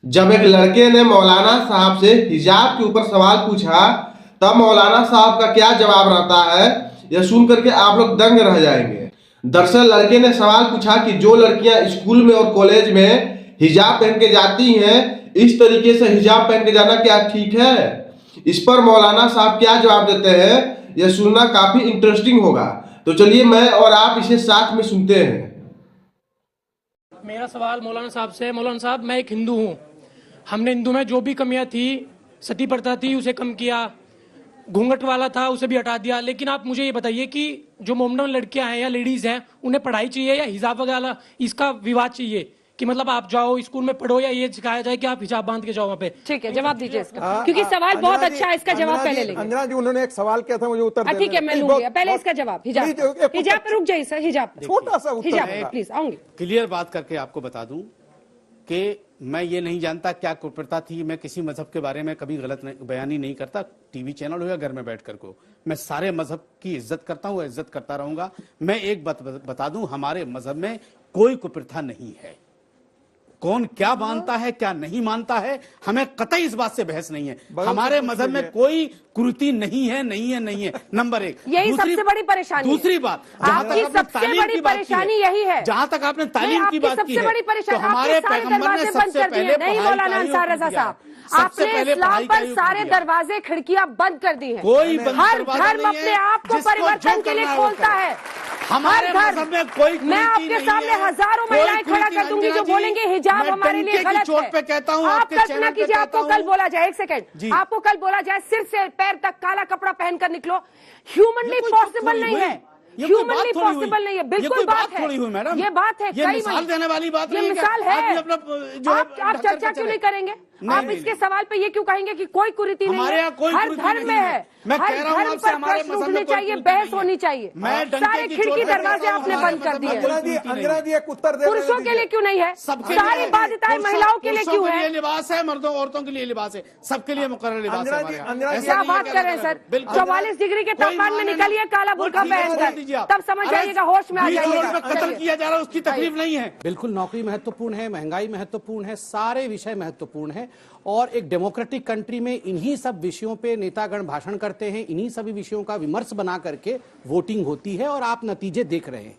जब एक लड़के ने मौलाना साहब से हिजाब के ऊपर सवाल पूछा, तब मौलाना साहब का क्या जवाब रहता है, यह सुन करके आप लोग दंग रह जाएंगे। दरअसल लड़के ने सवाल पूछा कि जो लड़कियां स्कूल में और कॉलेज में हिजाब पहन के जाती हैं, इस तरीके से हिजाब पहन के जाना क्या ठीक है? इस पर मौलाना साहब क्या जवाब देते हैं, यह सुनना काफी इंटरेस्टिंग होगा। तो चलिए मैं और आप इसे साथ में सुनते हैं। मेरा सवाल मौलाना साहब से, मौलाना साहब मैं एक हिंदू हूँ, हमने हिंदू में जो भी कमियां थी, सती प्रथा थी उसे कम किया, घूंघट वाला था उसे भी हटा दिया, लेकिन आप मुझे ये बताइए कि जो मोमडन लड़कियां हैं या लेडीज हैं उन्हें पढ़ाई चाहिए या हिजाब वगैरह इसका विवाद चाहिए कि मतलब आप जाओ स्कूल में पढ़ो या ये सिखाया जाए कि आप हिजाब बांध के जाओ वहाँ पे? ठीक है, जवाब दीजिए इसका, क्योंकि सवाल बहुत अच्छा है। इसका जवाब पहले लेंगे। अंजना जी, उन्होंने एक सवाल किया था, मुझे उत्तर ठीक है, मैं लूंगी पहले इसका जवाब। हिजाब हिजाब पे रुक जाइए सर, हिजाब छोटा सा उत्तर हिजाब प्लीज आऊंगी। क्लियर बात करके आपको बता दूं कि मैं ये नहीं जानता क्या कुप्रथा थी। मैं किसी मजहब के बारे में कभी गलत बयानी नहीं करता, टीवी चैनल हो या घर में बैठकर को। मैं सारे मजहब की इज्जत करता हूं, इज्जत करता रहूंगा। मैं एक बात बता दूं, हमारे मजहब में कोई कुप्रथा नहीं है। कौन क्या मानता है क्या नहीं मानता है, हमें कतई इस बात से बहस नहीं है। हमारे मजहब में कोई कुरीति नहीं है, नहीं है, नहीं है। नंबर एक, यही सबसे बड़ी परेशानी। दूसरी बात, जहां तक आपने तालीम की बात की है, यही है, जहां तक आपने तालीम की बात की है, तो हमारे पैगंबर ने सबसे पहले नहीं मौलाना अंसार रजा साहब, आपने इस्लाम पर सारे दरवाजे खिड़कियां बंद कर दी हैं। कोई हर धर्म अपने आप को परिवर्तन के लिए खोलता है। हमारे मजहब में कोई, मैं आपके सामने हजारों महिलाएं खड़ा कर दूंगी जो बोलेंगे हिजाब हमारे लिए गलत चोट है। पे कहता हूं, आप आपके कल्पना कीजिए, आपको कल बोला जाए, एक सेकंड, जी, आपको कल बोला जाए सिर से पैर तक काला कपड़ा पहनकर निकलो, ह्यूमनली पॉसिबल नहीं है, ह्यूमनली पॉसिबल नहीं है। बिल्कुल बात है, ये बात है, ये मिसाल देने वाली बात ये नहीं है। मिसाल है। आप चर्चा क्यों नहीं करेंगे? आप नहीं, इसके सवाल पे ये क्यों कहेंगे कि कोई कुरीति नहीं है? हर धर्म में है, मैं हर कह रहा हूं धर्म आपसे, पर हमारे प्रश्न मजहब उठने में कोई चाहिए, कुरीति बहस नहीं है। होनी चाहिए। मैं सारे खिड़की दरवाजे आपने बंद कर दिए। अंजना जी एक उत्तर दे, पुरुषों के लिए क्यों नहीं है? सारी बाध्यताएं महिलाओं के लिए क्यों है? लिबास है, मर्दों औरतों के लिए लिबास है, सबके लिए मुकर्रर लिबास है हमारे यहाँ। क्या बात कर रहे हैं सर? 44 डिग्री के तापमान में निकलिए काला बुर्का पहनकर, तब समझ जाइएगा, होश में आ जाइएगा। कत्ल किया जा रहा है, उसकी तकलीफ नहीं है। बिल्कुल, नौकरी महत्वपूर्ण है, महंगाई महत्वपूर्ण है, सारे विषय महत्वपूर्ण है। और एक डेमोक्रेटिक कंट्री में इन्हीं सब विषयों पे नेतागण भाषण करते हैं, इन्हीं सभी विषयों का विमर्श बना करके वोटिंग होती है और आप नतीजे देख रहे हैं।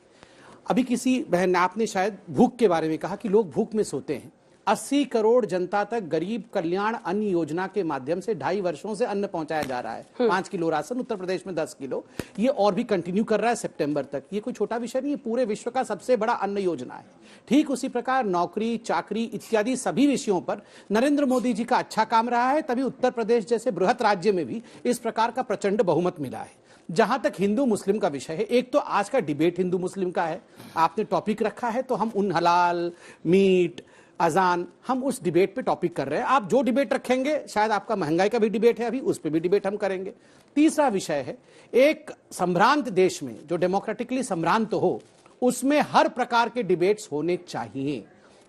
अभी किसी बहन ने, आपने शायद भूख के बारे में कहा कि लोग भूख में सोते हैं। 80 करोड़ जनता तक गरीब कल्याण अन्न योजना के माध्यम से 2.5 वर्षों से अन्न पहुंचाया जा रहा है। 5 किलो राशन, उत्तर प्रदेश में 10 किलो, ये और भी कंटिन्यू कर रहा है सितंबर तक। ये कोई छोटा विषय नहीं है, पूरे विश्व का सबसे बड़ा अन्न योजना है। ठीक उसी प्रकार नौकरी, चाकरी इत्यादि सभी विषयों पर नरेंद्र मोदी जी का अच्छा काम रहा है, तभी उत्तर प्रदेश जैसे बृहत राज्य में भी इस प्रकार का प्रचंड बहुमत मिला है। जहां तक हिंदू मुस्लिम का विषय है, एक तो आज का डिबेट हिंदू मुस्लिम का है, आपने टॉपिक रखा है, तो हम उन हलाल मीट अजान, हम उस डिबेट पे टॉपिक कर रहे हैं। आप जो डिबेट रखेंगे, शायद आपका महंगाई का भी डिबेट है, अभी उस पे भी डिबेट हम करेंगे। तीसरा विषय है, एक संभ्रांत देश में जो डेमोक्रेटिकली संभ्रांत हो, उसमें हर प्रकार के डिबेट्स होने चाहिए।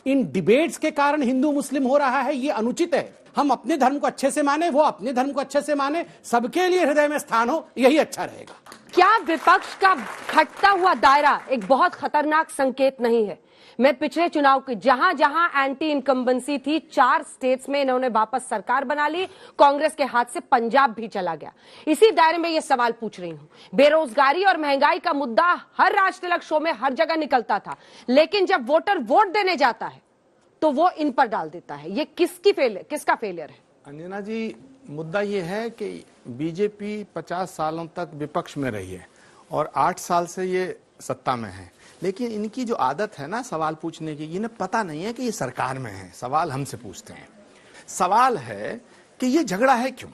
इन डिबेट्स के कारण हिंदू मुस्लिम हो रहा है, ये अनुचित है। हम अपने धर्म को अच्छे से माने, वो अपने धर्म को अच्छे से माने, सबके लिए हृदय में स्थान हो, यही अच्छा रहेगा। क्या विपक्ष का घटता हुआ दायरा एक बहुत खतरनाक संकेत नहीं है? मैं पिछले चुनाव की जहां जहां एंटी इनकम्बेंसी थी, 4 स्टेट्स में इन्होंने वापस सरकार बना ली, कांग्रेस के हाथ से पंजाब भी चला गया। इसी दायरे में यह सवाल पूछ रही हूं। बेरोजगारी और महंगाई का मुद्दा हर राज तिलक शो में हर जगह निकलता था, लेकिन जब वोटर वोट देने जाता है तो वो इन पर डाल देता है। ये किसका फेलियर है? अंजना जी, मुद्दा ये है कि बीजेपी 50 सालों तक विपक्ष में रही है और 8 साल से ये सत्ता में है, लेकिन इनकी जो आदत है ना सवाल पूछने की, इन्हें पता नहीं है कि ये सरकार में है, सवाल हमसे पूछते हैं। सवाल है कि ये झगड़ा है क्यों?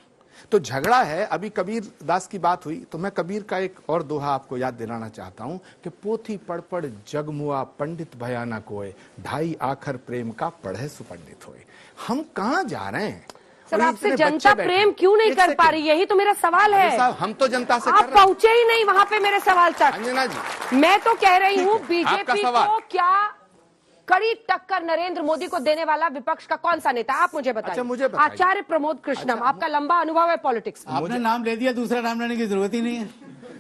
तो झगड़ा है, अभी कबीर दास की बात हुई तो मैं कबीर का एक और दोहा आपको याद दिलाना चाहता हूं कि पोथी पढ़ पढ़ जगमुआ पंडित भयाना कोय, 2.5 आखर प्रेम का पढ़े सुपंडित होए। हम कहां जा रहे हैं? सर, आपसे जनता प्रेम क्यों नहीं कर पा रही, यही तो मेरा सवाल है। हम तो जनता से आप पहुंचे ही नहीं वहां पे मेरे सवाल तक। अंजना जी, मैं तो कह रही हूँ, बीजेपी को क्या कड़ी टक्कर नरेंद्र मोदी को देने वाला विपक्ष का कौन सा नेता, आप मुझे बताइए। अच्छा, मुझे बताइए। आचार्य प्रमोद कृष्णम, आपका लंबा अनुभव है पॉलिटिक्स में। आपने नाम ले दिया, दूसरा नाम लेने की जरूरत ही नहीं है।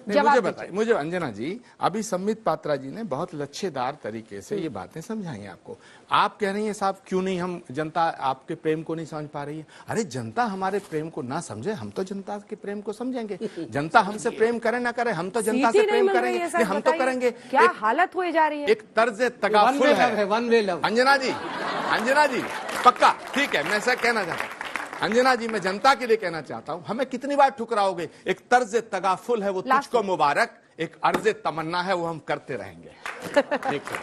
नहीं, जवाब मुझे दीजिए। बताइए, मुझे अंजना जी, अभी सम्मित पात्रा जी ने बहुत लच्छेदार तरीके से ये बातें समझाई आपको। आप कह रही हैं साहब क्यों नहीं हम जनता आपके प्रेम को नहीं समझ पा रही है। अरे जनता हमारे प्रेम को ना समझे, हम तो जनता के प्रेम को समझेंगे। जनता हमसे प्रेम करे ना करे, हम तो जनता सीट ही से नहीं प्रेम मिल रही करेंगे। है सर, नहीं, हम तो बताइए, करेंगे। क्या एक- हालत हुई जा रही है। एक तर्ज तगाफुल है। One way love. Anjana ji पक्का ठीक है, मैं ऐसा कहना चाहता हूँ। अंजना जी, मैं जनता के लिए कहना चाहता हूं, हमें कितनी बार ठुकराओगे। एक तर्ज तगाफुल है, वो लास्ट तुझको मुबारक। एक अर्ज तमन्ना है, वो हम करते रहेंगे। ठीक है।